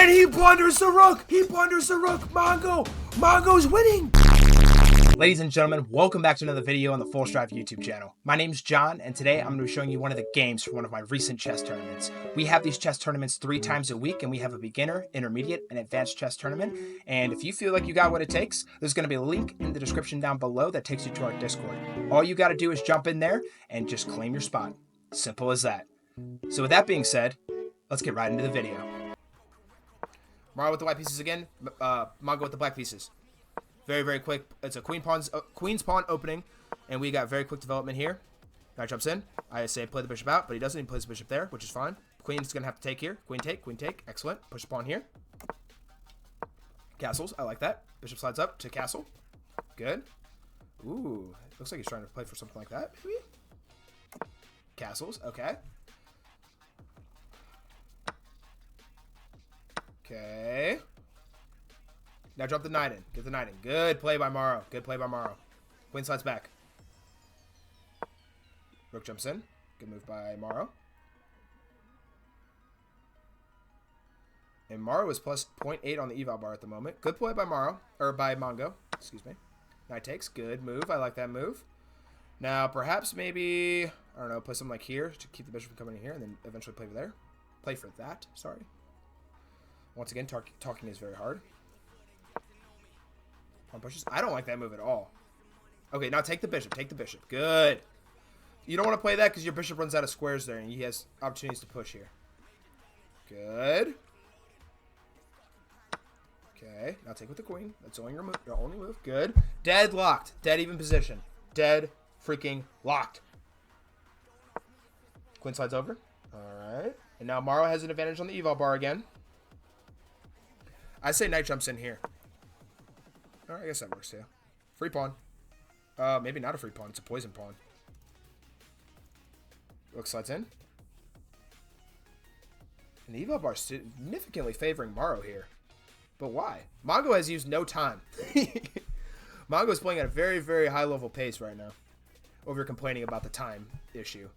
And he blunders the rook. He blunders the rook. Mongo's winning. Ladies and gentlemen, welcome back to another video on the Full Strive YouTube channel. My name's John, and today I'm going to be showing you one of the games from one of my recent chess tournaments. We have these chess tournaments 3 times a week, and we have a beginner, intermediate, and advanced chess tournament. And if you feel like you got what it takes, there's going to be a link in the description down below that takes you to our Discord. All you got to do is jump in there and just claim your spot. Simple as that. So with that being said, let's get right into the video. Mara with the white pieces again, Mongo with the black pieces. Very, very quick. It's a queen's pawn opening, and we got very quick development here. Knight jumps in. I say play the bishop out, but he doesn't. He plays the bishop there, which is fine. Queen's going to have to take here. Queen take. Excellent. Push the pawn here. Castles. I like that. Bishop slides up to castle. Good. Ooh. Looks like he's trying to play for something like that, maybe? Castles. Okay. Okay. Now drop the knight in. Get the knight in. Good play by Morrow. Good play by Morrow. Queen slides back. Rook jumps in. Good move by Morrow. And Morrow is plus 0.8 on the eval bar at the moment. Good play by Morrow. Or by Mongo. Excuse me. Knight takes. Good move. I like that move. Now, perhaps maybe, I don't know, play something like here to keep the bishop from coming in here and then eventually play for there. Play for that. Sorry. Once again, talking is very hard. Pawn pushes. I don't like that move at all. Okay, now take the bishop. Take the bishop. Good. You don't want to play that because your bishop runs out of squares there and he has opportunities to push here. Good. Okay, now take with the queen. That's only your only move. Good. Dead locked. Dead even position. Dead freaking locked. Queen slides over. Alright. And now Morrow has an advantage on the eval bar again. I say knight jumps in here. Alright, I guess that works too. Free pawn. Maybe not a free pawn. It's a poison pawn. Rook slides in. And the eval bar is significantly favoring Morrow here. But why? Mongo has used no time. Mongo is playing at a very, very high level pace right now. Over complaining about the time issue.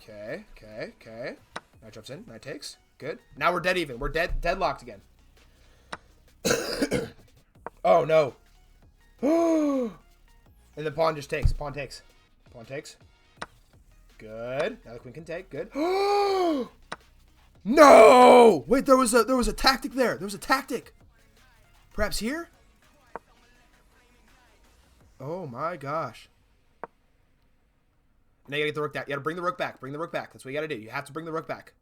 Okay. Knight jumps in. Knight takes. Good. Now we're dead even. We're deadlocked again. Oh, no. And the pawn just takes. Pawn takes. Good. Now the queen can take. Good. No! Wait, there was a tactic there. There was a tactic. Perhaps here? Oh my gosh. Now you gotta get the rook back. You gotta bring the rook back. Bring the rook back. That's what you gotta do. You have to bring the rook back.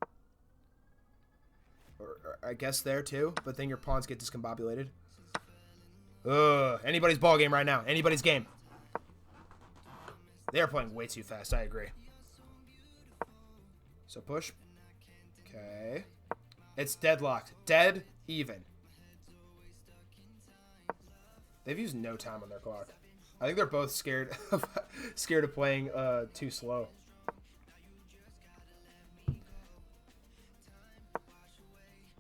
Or I guess there too, but then your pawns get discombobulated. Anybody's ball game right now. Anybody's game. They are playing way too fast. I agree. So push. Okay. It's deadlocked. Dead even. They've used no time on their clock. I think they're both scared of playing too slow.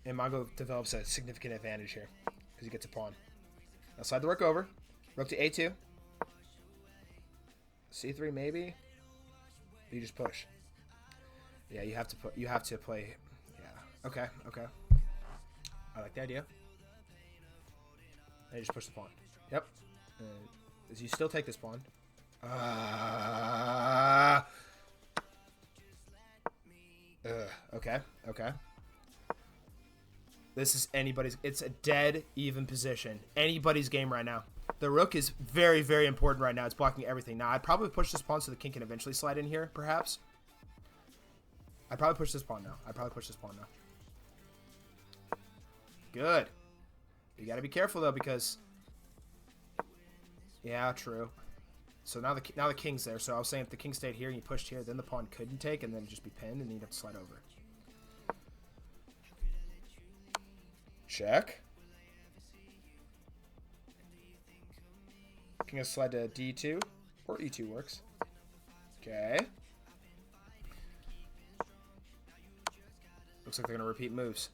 And Mongo develops a significant advantage here because he gets a pawn. Now slide the rook over. Rook to a2. c3 maybe. But you just push. Yeah, you have to play. Yeah. Okay. I like the idea. And you just push the pawn. Yep. Does you still take this pawn? Okay. This is anybody's. It's a dead even position. Anybody's game right now. The rook is very, very important right now. It's blocking everything. Now, I'd probably push this pawn so the king can eventually slide in here, perhaps. I'd probably push this pawn now. Good. You got to be careful, though, because... Yeah, true. So now the king's there. So I was saying if the king stayed here and you pushed here, then the pawn couldn't take and then just be pinned and then you'd have to slide over. Check. King has slide to d2 or e2 works. Okay. Looks like they're gonna repeat moves.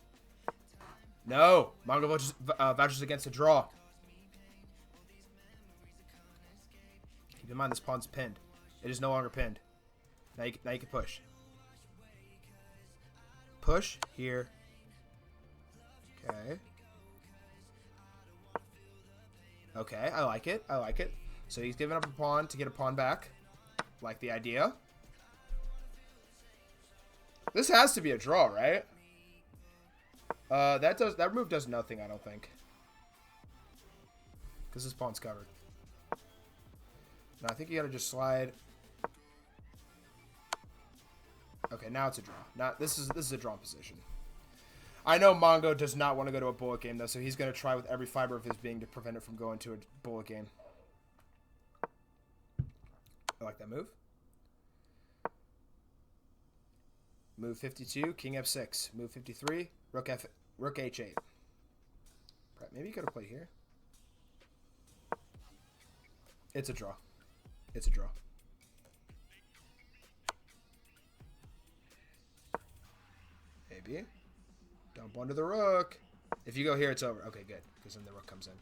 No, Mongo vouches against a draw. Keep in mind this pawn's pinned. It is no longer pinned. Now you can push. Push here. Okay. Okay, I like it. I like it. So he's giving up a pawn to get a pawn back. Like the idea. This has to be a draw, right? That move does nothing, I don't think. Because this pawn's covered. No, I think you gotta just slide. Okay, now it's a draw. Now this is a draw position. I know Mongo does not want to go to a bullet game though, so he's gonna try with every fiber of his being to prevent it from going to a bullet game. I like that move. Move 52, King F6. Move 53, Rook H8. Maybe you could have played here. It's a draw. It's a draw. Maybe. Don't blunder the rook. If you go here, it's over. Okay, good. Because then the rook comes in.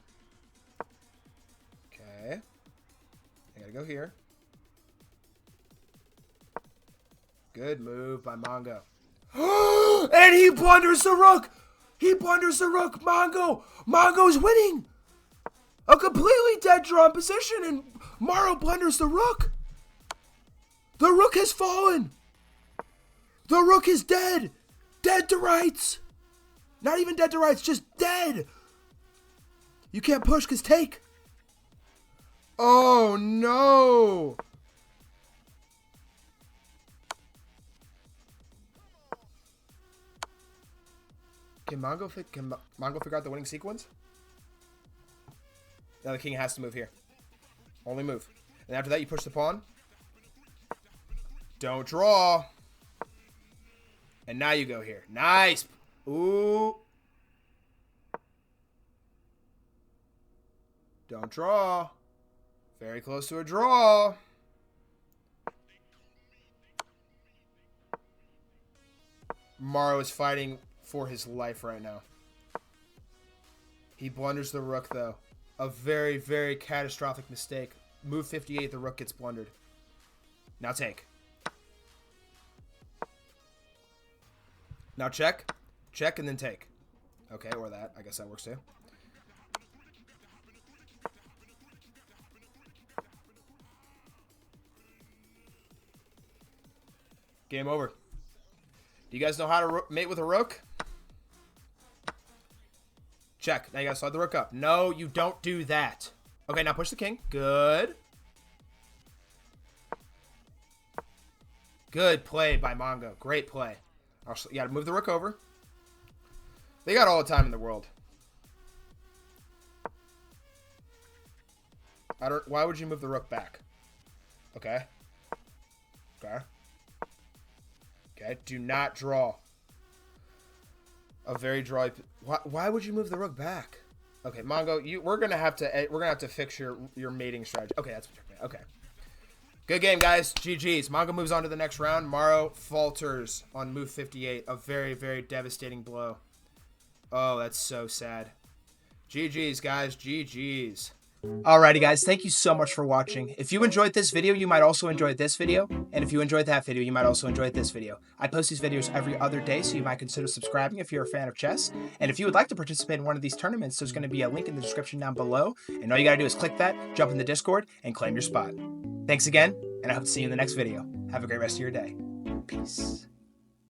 Okay. I gotta go here. Good move by Mongo. And he blunders the rook! He blunders the rook! Mongo's winning! A completely dead drawn position, and Maro blunders the rook! The rook has fallen! The rook is dead! Dead to rights! Not even dead to rights, just dead! You can't push, because take! Oh, no! Can Mongo figure out the winning sequence? Now the king has to move here. Only move. And after that, you push the pawn. Don't draw. And now you go here. Nice. Ooh. Don't draw. Very close to a draw. Maro is fighting for his life right now. He blunders the rook, though. A very, very catastrophic mistake. Move 58, the rook gets blundered. Now take. Now check. Check and then take. Okay, or that. I guess that works too. Game over. Do you guys know how to mate with a rook? Check. Now you gotta slide the rook up. No, you don't do that. Okay, now push the king. Good. Good play by Mongo. Great play. You gotta move the rook over. They got all the time in the world. Why would you move the rook back? Okay. Okay. Okay. Do not draw. A very draw. Why would you move the rook back? Okay, Mongo, we're gonna have to fix your mating strategy. Okay, that's what you're okay. Good game, guys. GG's. Mongo moves on to the next round. Maro falters on move 58. A very, very devastating blow. Oh, that's so sad. GG's, guys. GG's. Alrighty, guys. Thank you so much for watching. If you enjoyed this video, you might also enjoy this video. And if you enjoyed that video, you might also enjoy this video. I post these videos every other day, so you might consider subscribing if you're a fan of chess. And if you would like to participate in one of these tournaments, there's going to be a link in the description down below. And all you got to do is click that, jump in the Discord, and claim your spot. Thanks again, and I hope to see you in the next video. Have a great rest of your day. Peace.